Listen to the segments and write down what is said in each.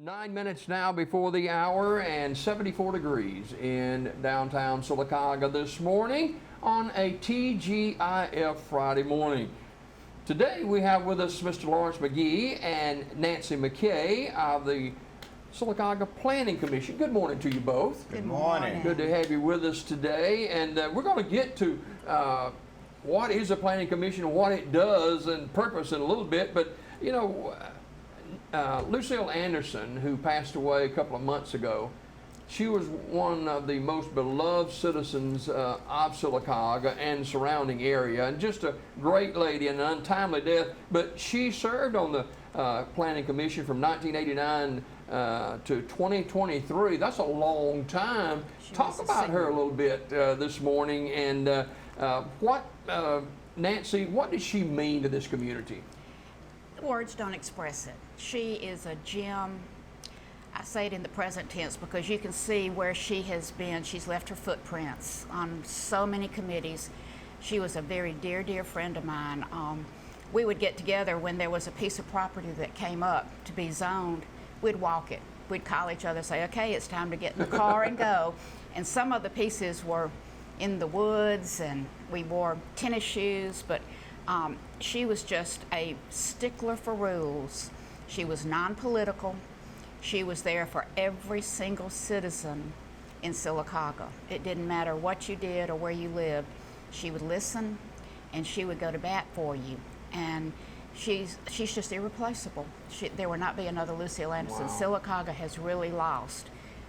9 minutes now before the hour and 74 degrees in downtown Sylacauga this morning on a TGIF Friday morning. Today we have with us Mr. Lawrence McGee and Nancy McKay of the Sylacauga Planning Commission. Good morning to you both. Good morning. Good to have you with us today, and we're going to get to what is a planning commission and what it does and purpose in a little bit, but you know, Lucille Anderson, who passed away a couple of months ago, she was one of the most beloved citizens of Sylacauga and surrounding area, and just a great lady, and an untimely death. But she served on the Planning Commission from 1989 to 2023. That's a long time. Talk about her a little bit this morning, and Nancy, what did she mean to this community? Words don't express it. She is a gem. I say it in the present tense because you can see where she has been. She's left her footprints on so many committees. She was a very dear, dear friend of mine. We would get together when there was a piece of property that came up to be zoned. We'd walk it. We'd call each other, say, okay, it's time to get in the car and go. And some of the pieces were in the woods, and we wore tennis shoes, but she was just a stickler for rules. She was non-political. She was there for every single citizen in Sylacauga. It didn't matter what you did or where you lived. She would listen, and she would go to bat for you. And she's just irreplaceable. There will not be another Lucille Anderson. Wow. Sylacauga has really lost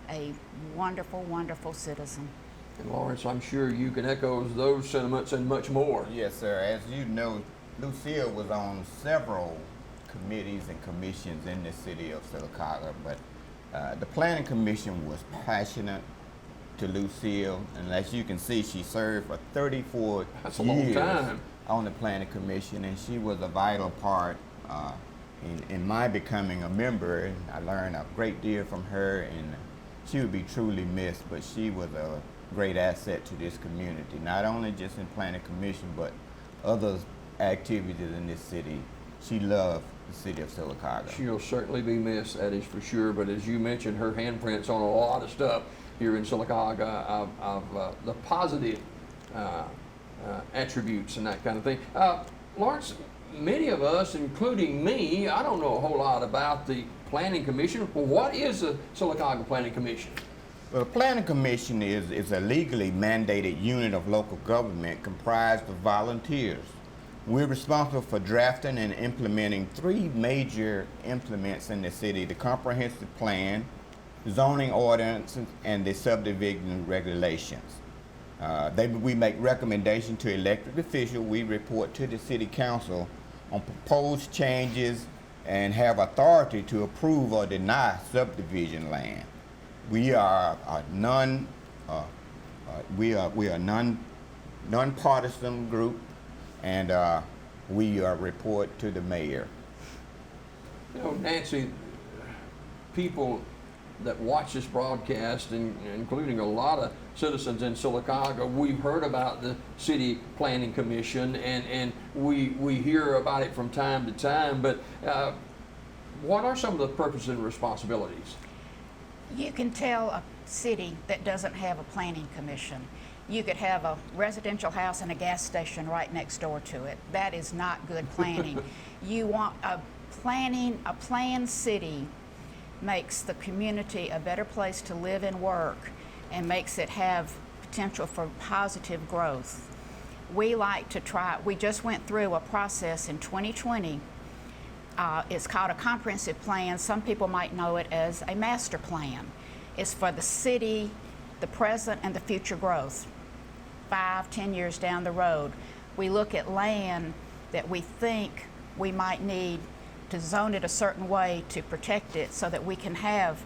a wonderful, wonderful citizen. And Lawrence, I'm sure you can echo those sentiments and much more. Yes, sir. As you know, Lucille was on several committees and commissions in the city of Sylacauga, but the Planning Commission was passionate to Lucille, and as you can see, she served for 34 That's a years long time. on the Planning Commission, and she was a vital part in my becoming a member. I learned a great deal from her, and she would be truly missed, but she was a great asset to this community, not only just in Planning Commission, but other activities in this city. She loved the city of Sylacauga. She'll certainly be missed, that is for sure, but as you mentioned, her handprints on a lot of stuff here in Sylacauga of the positive attributes and that kind of thing. Lawrence, many of us, including me, I don't know a whole lot about the Planning Commission. Well, what is the Sylacauga Planning Commission? Well, the Planning Commission is a legally mandated unit of local government comprised of volunteers. We're responsible for drafting and implementing three major implements in the city: the comprehensive plan, zoning ordinances, and the subdivision regulations. We make recommendations to elected officials. We report to the city council on proposed changes and have authority to approve or deny subdivision land. We are a nonpartisan group, and we report to the mayor. You know, Nancy, people that watch this broadcast, including a lot of citizens in Sylacauga, we've heard about the City Planning Commission, and we hear about it from time to time, but what are some of the purposes and responsibilities? You can tell a city that doesn't have a planning commission. You could have a residential house and a gas station right next door to it. That is not good planning. You want a planned city makes the community a better place to live and work, and makes it have potential for positive growth. We like to we just went through a process in 2020. It's called a comprehensive plan. Some people might know it as a master plan. It's for the city, the present and the future growth. 5-10 years down the road, we look at land that we think we might need to zone it a certain way to protect it so that we can have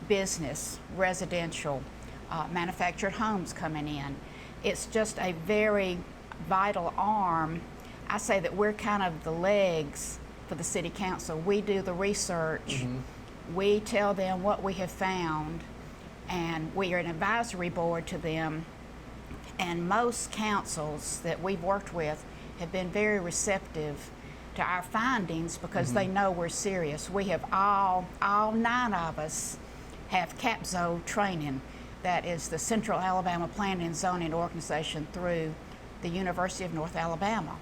business, residential, manufactured homes coming in. It's just a very vital arm. I say that we're kind of the legs for the city council. We do the research. We tell them what we have found, and we are an advisory board to them. And most councils that we've worked with have been very receptive to our findings because they know we're serious. We have all 9 of us have CAPZO training. That is the Central Alabama Planning and Zoning Organization through the University of North Alabama.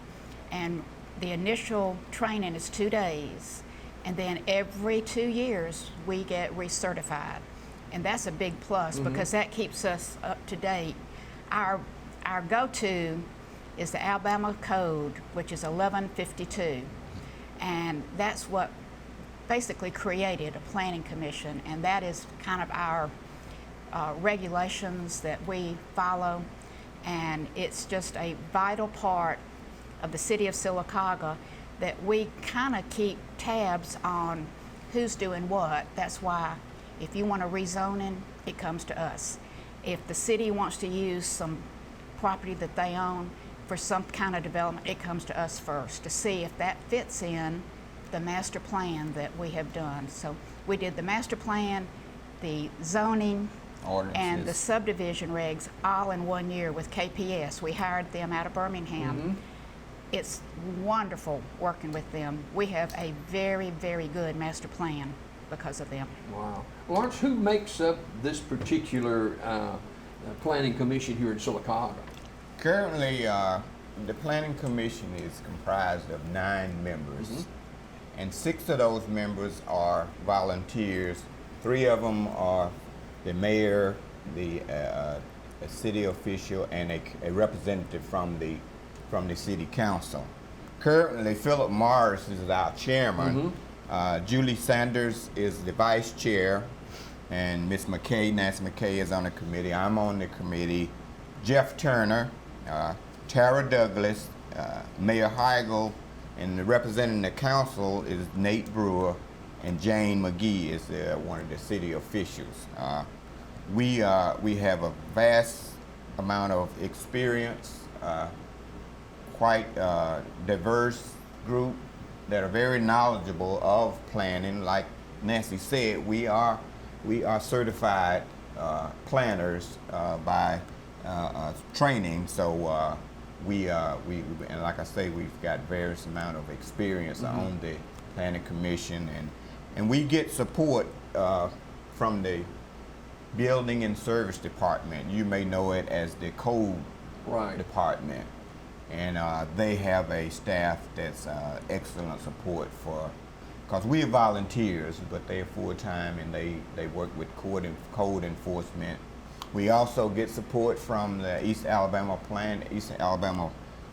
And the initial training is 2 days, and then every 2 years we get recertified. And that's a big plus because that keeps us up to date. Our go-to is the Alabama Code, which is 1152. And that's what basically created a planning commission, and that is kind of our regulations that we follow. And it's just a vital part of the city of Sylacauga that we kind of keep tabs on who's doing what. That's why if you want a rezoning, it comes to us. If the city wants to use some property that they own for some kind of development, it comes to us first to see if that fits in the master plan that we have done. So we did the master plan, the zoning, and the subdivision regs all in 1 year with KPS. We hired them out of Birmingham. It's wonderful working with them. We have a very, very good master plan because of them. Wow. Lawrence, who makes up this particular planning commission here in Sylacauga? Currently, the Planning Commission is comprised of 9 members, and 6 of those members are volunteers. 3 of them are the mayor, a city official, and a representative from the city council. Currently, Philip Morris is our chairman. Julie Sanders is the vice chair, and Miss McKay, Nancy McKay, is on the committee. I'm on the committee. Jeff Turner, Tara Douglas, Mayor Heigl, and representing the council is Nate Brewer, and Jane McGee is one of the city officials. We have a vast amount of experience, quite diverse group that are very knowledgeable of planning. Like Nancy said, we are certified planners by training. So we and like I say, we've got various amount of experience on the planning commission, and we get support from the building and service department. You may know it as the code department. And they have a staff that's excellent support for, because we are volunteers, but they're full-time and they work with code enforcement. We also get support from the East Alabama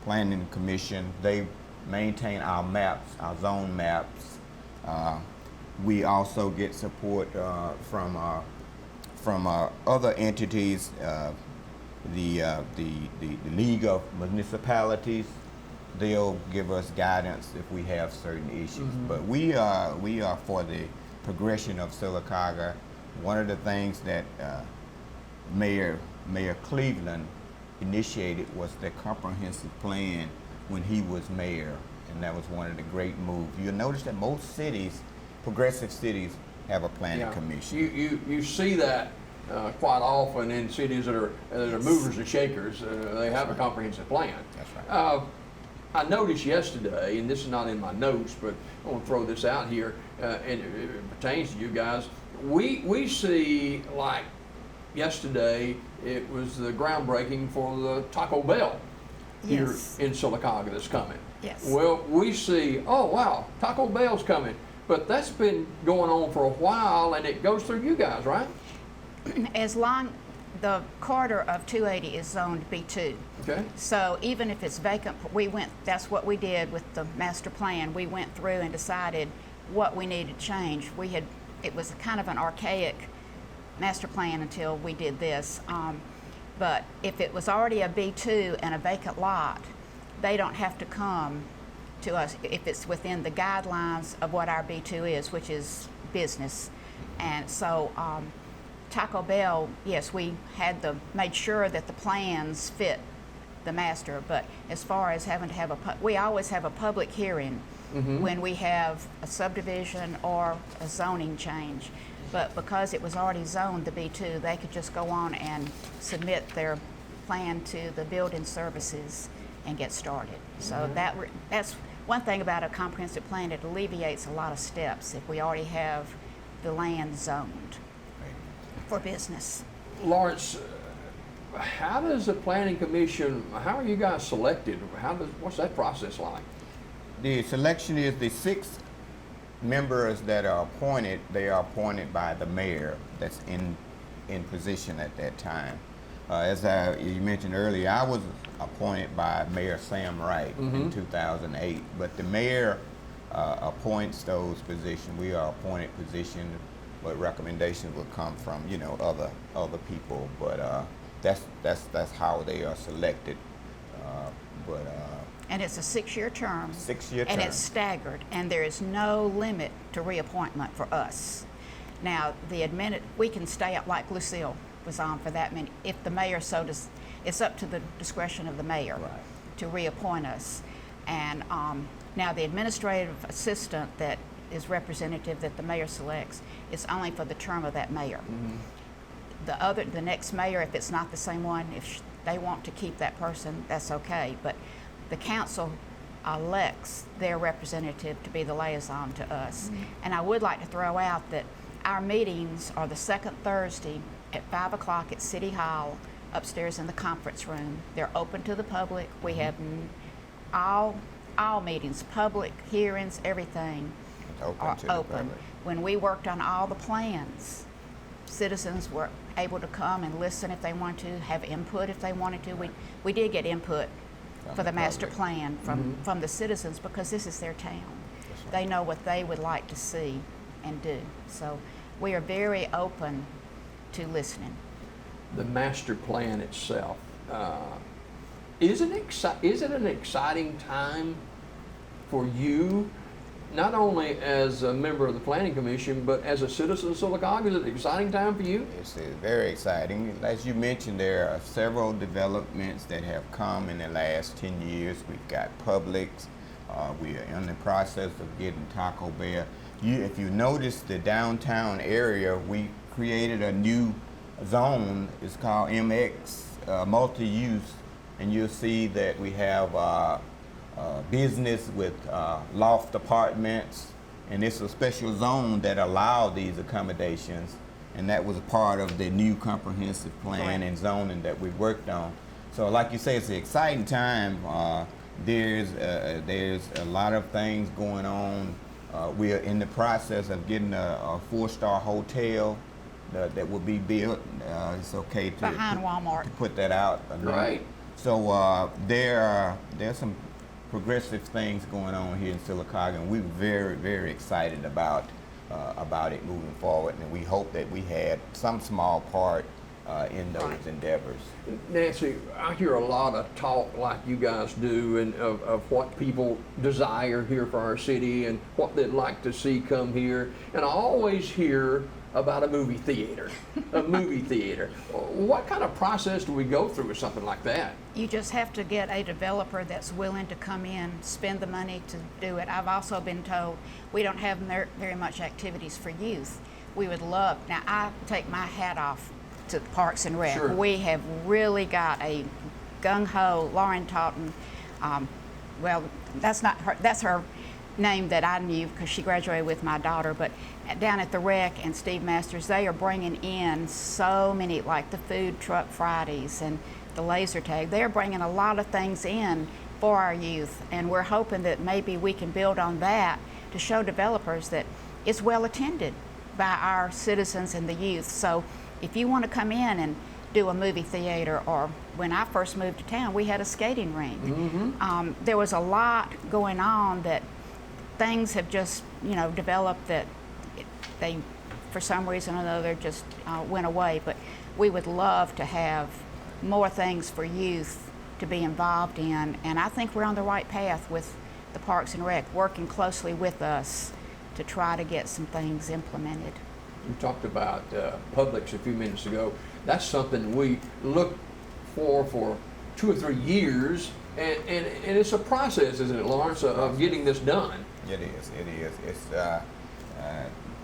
Planning Commission. They maintain our maps, our zone maps. We also get support from other entities. The League of Municipalities, they'll give us guidance if we have certain issues. But we are for the progression of Sylacauga. One of the things that Mayor Cleveland initiated was the comprehensive plan when he was mayor, and that was one of the great moves. You'll notice that most cities, progressive cities, have a planning commission. You see that quite often in cities that are movers and shakers. They have a comprehensive plan. That's right. I noticed yesterday, and this is not in my notes, but I want to throw this out here, and it pertains to you guys. We see, like yesterday, it was the groundbreaking for the Taco Bell here in Sylacauga that's coming. Yes. Well, we see, oh wow, Taco Bell's coming, but that's been going on for a while, and it goes through you guys, right? As long the corridor of 280 is zoned B2. Okay. So even if it's vacant, that's what we did with the master plan. We went through and decided what we needed to change. It was kind of an archaic master plan until we did this. But if it was already a B2 and a vacant lot, they don't have to come to us if it's within the guidelines of what our B2 is, which is business. And so Taco Bell, yes, we made sure that the plans fit the master, but as far as having to have we always have a public hearing when we have a subdivision or a zoning change. But because it was already zoned the B2, they could just go on and submit their plan to the building services and get started. So that's one thing about a comprehensive plan, it alleviates a lot of steps if we already have the land zoned for business. Lawrence, how does the planning commission, how are you guys selected? What's that process like? The selection is the 6 members that are appointed. They are appointed by the mayor that's in position at that time. As you mentioned earlier, I was appointed by Mayor Sam Wright in 2008, but the mayor appoints those positions. We are appointed positions, but recommendations will come from, you know, other people. But that's how they are selected. And it's a 6-year term. 6-year And term. it's staggered, and there is no limit to reappointment for us. Now, we can stay up like Lucille was on for that many. If the mayor so does, it's up to the discretion of the mayor to reappoint us. And now the administrative assistant that is representative that the mayor selects is only for the term of that mayor. The next mayor, if it's not the same one, if they want to keep that person, that's okay. But the council elects their representative to be the liaison to us. And I would like to throw out that our meetings are the second Thursday at 5 o'clock at City Hall, upstairs in the conference room. They're open to the public. We have all meetings, public hearings, everything are to the open. public. When we worked on all the plans, citizens were able to come and listen if they wanted to, have input if they wanted to. We did get input for the master plan from the citizens, because this is their town. They know what they would like to see and do. So we are very open to listening. The master plan itself, is it an exciting time for you, not only as a member of the planning commission, but as a citizen of Sylacauga? Is it an exciting time for you? It's very exciting. As you mentioned, there are several developments that have come in the last 10 years. We've got Publix. We are in the process of getting Taco Bell. If you notice the downtown area, we created a new zone. It's called MX, multi-use, and you'll see that we have business with loft apartments, and it's a special zone that allowed these accommodations, and that was a part of the new comprehensive plan and zoning that we worked on. So like you say, it's an exciting time. There's a lot of things going on. We are in the process of getting a 4-star hotel that will be built. It's okay to Behind Walmart. to put that out. Right. So there's some progressive things going on here in Sylacauga, and we're very, very excited about it moving forward, and we hope that we had some small part in those endeavors. Nancy, I hear a lot of talk like you guys do, and of what people desire here for our city and what they'd like to see come here. And I always hear about a movie theater, What kind of process do we go through with something like that? You just have to get a developer that's willing to come in, spend the money to do it. I've also been told we don't have very much activities for youth. We would love, now I take my hat off to Parks and Rec. Sure. We have really got a gung-ho, Lauren Totten, well, that's her name that I knew because she graduated with my daughter, but down at the Rec and Steve Masters, they are bringing in so many, like the Food Truck Fridays and the laser tag. They're bringing a lot of things in for our youth, and we're hoping that maybe we can build on that to show developers that it's well attended by our citizens and the youth. So if you want to come in and do a movie theater, or when I first moved to town, we had a skating rink. There was a lot going on that things have just, developed that they, for some reason or another, just went away. But we would love to have more things for youth to be involved in, and I think we're on the right path with the Parks and Rec, working closely with us to try to get some things implemented. We talked about Publix a few minutes ago. That's something we look for 2 or 3 years, and it's a process, isn't it, Lawrence, of getting this done? It is. It's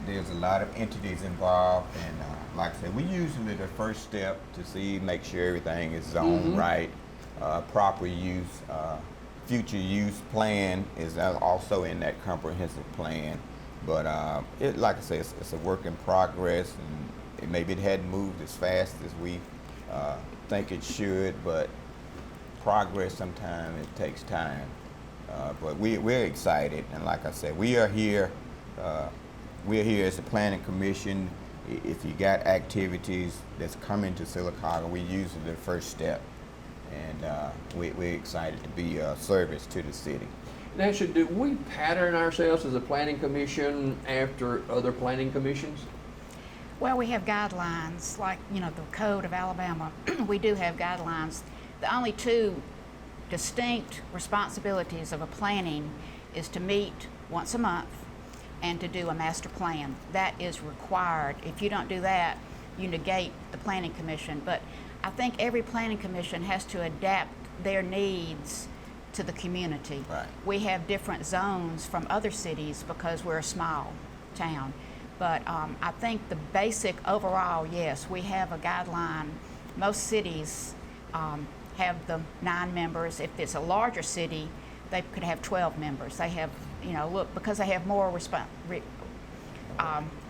there's a lot of entities involved, and like I said, we usually the first step to make sure everything is zoned right, proper use, future use plan is also in that comprehensive plan. But like I say, it's a work in progress, and maybe it hadn't moved as fast as we think it should, but progress sometimes it takes time. But we're excited, and like I said, we're here as a planning commission. If you got activities that's coming to Sylacauga, we usually the first step, and we're excited to be a service to the city. Now, do we pattern ourselves as a planning commission after other planning commissions? Well, we have guidelines, like, the Code of Alabama. We do have guidelines. The only two distinct responsibilities of a planning is to meet once a month and to do a master plan. That is required. If you don't do that, you negate the planning commission. But I think every planning commission has to adapt their needs to the community. Right. We have different zones from other cities because we're a small town. But I think the basic overall, yes, we have a guideline. Most cities have the 9 members. If it's a larger city, they could have 12 members. They have, because they have more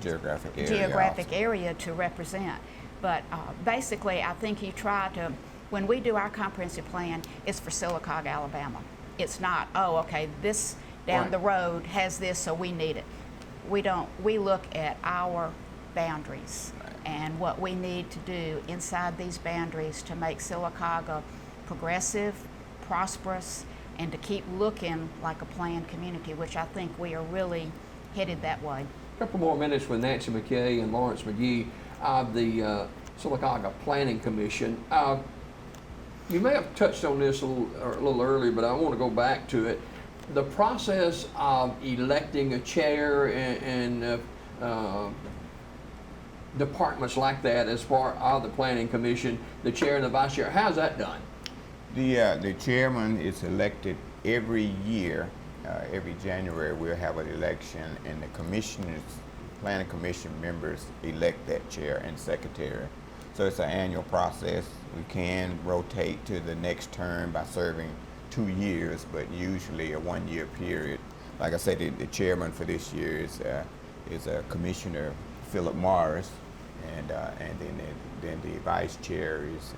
geographic area to represent. But basically, I think you try to, when we do our comprehensive plan, it's for Sylacauga, Alabama. It's not, this down Right. the road has this, so we need it. We don't. We look at our boundaries and what we need to do inside these boundaries to make Sylacauga progressive, prosperous, and to keep looking like a planned community, which I think we are really headed that way. A couple more minutes with Nancy McKay and Lawrence McGee of the Sylacauga Planning Commission. You may have touched on this a little earlier, but I want to go back to it. The process of electing a chair and departments like that as part of the Planning Commission, the chair and the vice chair, how's that done? The chairman is elected every year. Every January we'll have an election, and the planning commission members elect that chair and secretary. So it's an annual process. We can rotate to the next term by serving 2 years, but usually a 1-year period. Like I said, the chairman for this year is Commissioner Philip Morris, and then the vice chair is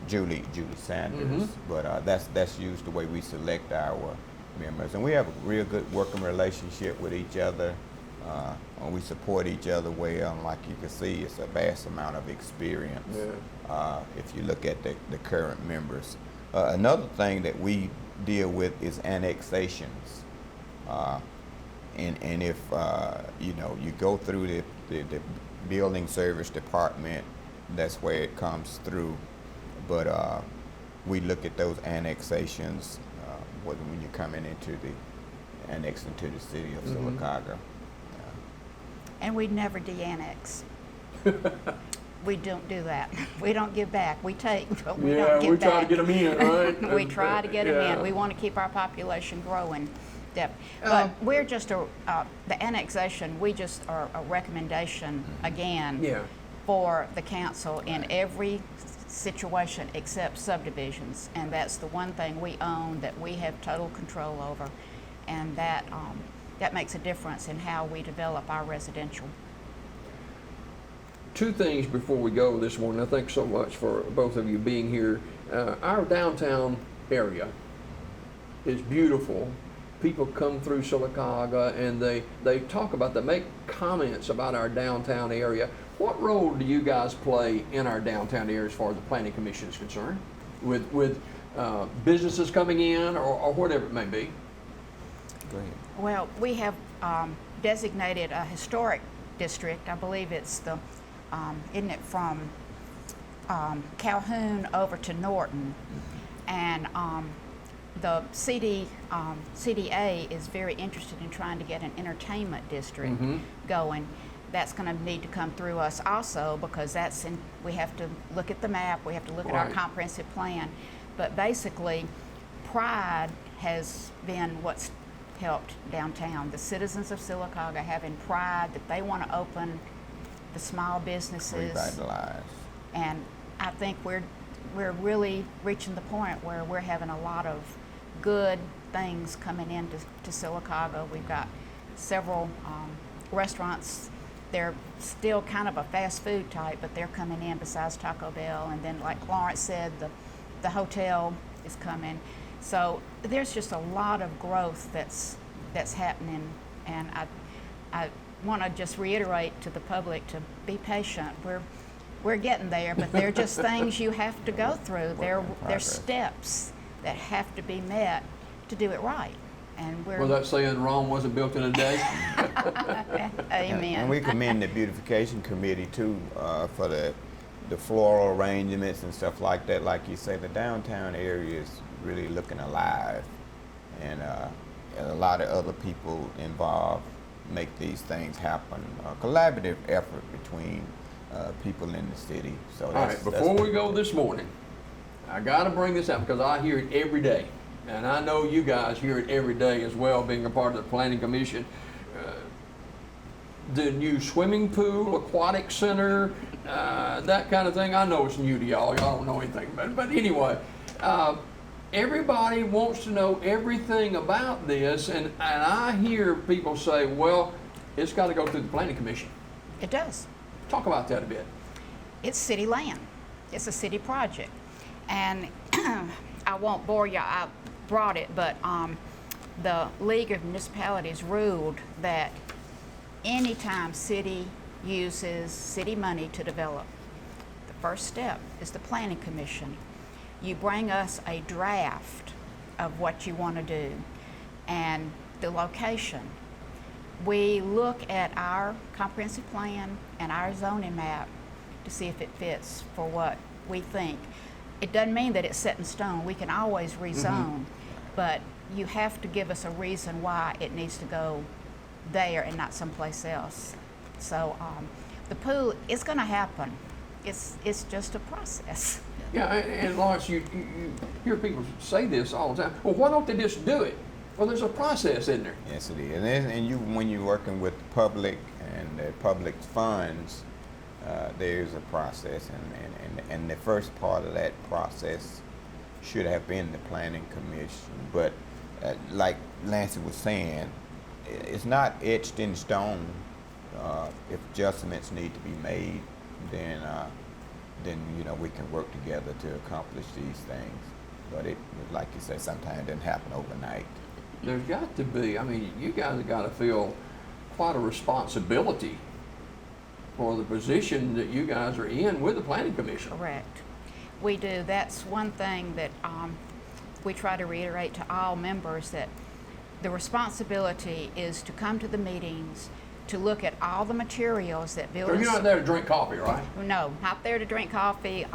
Julie Sanders. Mm-hmm. But that's usually the way we select our members, and we have a real good working relationship with each other. And we support each other well, and like you can see, it's a vast amount of experience. Yeah. If you look at the current members. Another thing that we deal with is annexations, and if you go through the building service department, that's where it comes through. But we look at those annexations when you're coming into the annexing to the city of Sylacauga. And we'd never de-annex. We don't do that. We don't give back. We take, but we don't give back. we try to get them in, right? We try to get them Yeah. in. We want to keep our population growing. But we're just the annexation, we just are a recommendation again Yeah. for the council in every situation except subdivisions. And that's the one thing we own that we have total control over. And that makes a difference in how we develop our residential. 2 things before we go this morning. I thank so much for both of you being here. Our downtown area is beautiful. People come through Sylacauga and they talk about, they make comments about our downtown area. What role do you guys play in our downtown area as far as the Planning Commission is concerned? With businesses coming in or whatever it may be? Go ahead. Well, we have designated a historic district. I believe it's the, isn't it from Calhoun over to Norton? And the CDA is very interested in trying to get an entertainment district going. That's going to need to come through us also, because we have to look at the map, we have to look at our Right. comprehensive plan. But basically, pride has been what's helped downtown. The citizens of Sylacauga having pride that they want to open the small businesses. Revitalize. And I think we're really reaching the point where we're having a lot of good things coming into Sylacauga. We've got several restaurants. They're still kind of a fast food type, but they're coming in besides Taco Bell. And then, like Lawrence said, the hotel is coming. So there's just a lot of growth that's happening. And I want to just reiterate to the public to be patient. We're getting there, but they're just things you have to go through. They're steps that have to be met to do it right. And Well, that saying Rome wasn't built in a day. Amen. And we commend the beautification committee too for the floral arrangements and stuff like that. Like you say, the downtown area is really looking alive, and a lot of other people involved make these things happen. A collaborative effort between people in the city. So All right, before we go this morning, I got to bring this up because I hear it every day. And I know you guys hear it every day as well, being a part of the Planning Commission. The new swimming pool, aquatic center, that kind of thing. I know it's new to y'all. Y'all don't know anything about it. But anyway, everybody wants to know everything about this. And I hear people say, well, it's got to go through the Planning Commission. It does. Talk about that a bit. It's city land. It's a city project. And I won't bore you. I brought it, but the League of Municipalities ruled that anytime city uses city money to develop, the first step is the Planning Commission. You bring us a draft of what you want to do and the location. We look at our comprehensive plan and our zoning map to see if it fits for what we think. It doesn't mean that it's set in stone. We can always rezone, but you have to give us a reason why it needs to go there and not someplace else. So the pool is going to happen. It's just a process. Yeah, and Lawrence, you hear people say this all the time. Well, why don't they just do it? Well, there's a process in there. Yes, it is. And you, when you're working with the public and the public's funds, there's a process, and the first part of that process should have been the Planning Commission. But like Lancy was saying, it's not etched in stone. If adjustments need to be made, then you know we can work together to accomplish these things. But it, like you say, sometimes it doesn't happen overnight. There's got to be. I mean, you guys have got to feel quite a responsibility for the position that you guys are in with the Planning Commission. Correct. We do. That's one thing that we try to reiterate to all members, that the responsibility is to come to the meetings, to look at all the materials that So buildings... you're not there to drink coffee, right? No, not there to drink coffee.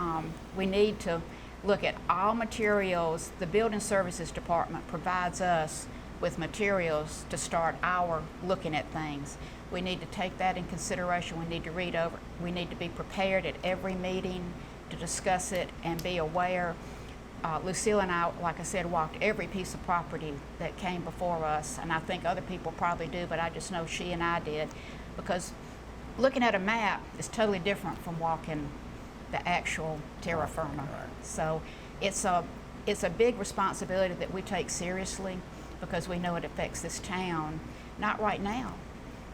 We need to look at all materials. The Building Services Department provides us with materials to start our looking at things. We need to take that in consideration. We need to read over. We need to be prepared at every meeting to discuss it and be aware. Lucille and I, like I said, walked every piece of property that came before us, and I think other people probably do, but I just know she and I did, because looking at a map is totally different from walking the actual terra firma. Right. So it's a big responsibility that we take seriously, because we know it affects this town, not right now,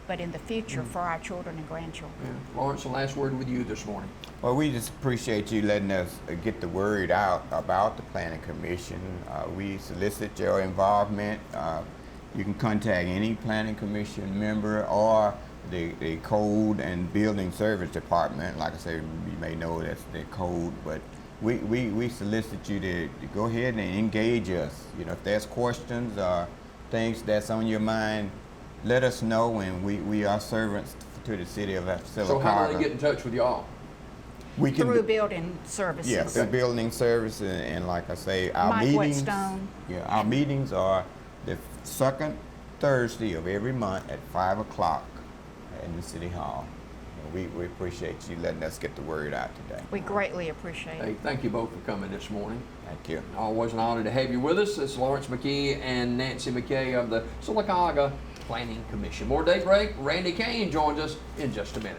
but in the future for our children and grandchildren. Yeah. Lawrence, the last word with you this morning. Well, we just appreciate you letting us get the word out about the Planning Commission. We solicit your involvement. You can contact any Planning Commission member or the Code and Building Service Department. Like I said, you may know that's the code, but we solicit you to go ahead and engage us. You know, if there's questions or things that's on your mind, let us know, and we are servants to the city of Sylacauga. So how do they get in touch with y'all? We can Through Building Services. Yeah, the building service, and like I say, our Mike meetings. Whetstone. Yeah, our meetings are the second Thursday of every month at 5 o'clock in the City Hall. We appreciate you letting us get the word out today. We greatly appreciate Hey, it. thank you both for coming this morning. Thank you. Always an honor to have you with us. It's Lawrence McKee and Nancy McKay of the Sylacauga Planning Commission. More Daybreak. Randy Kane joins us in just a minute.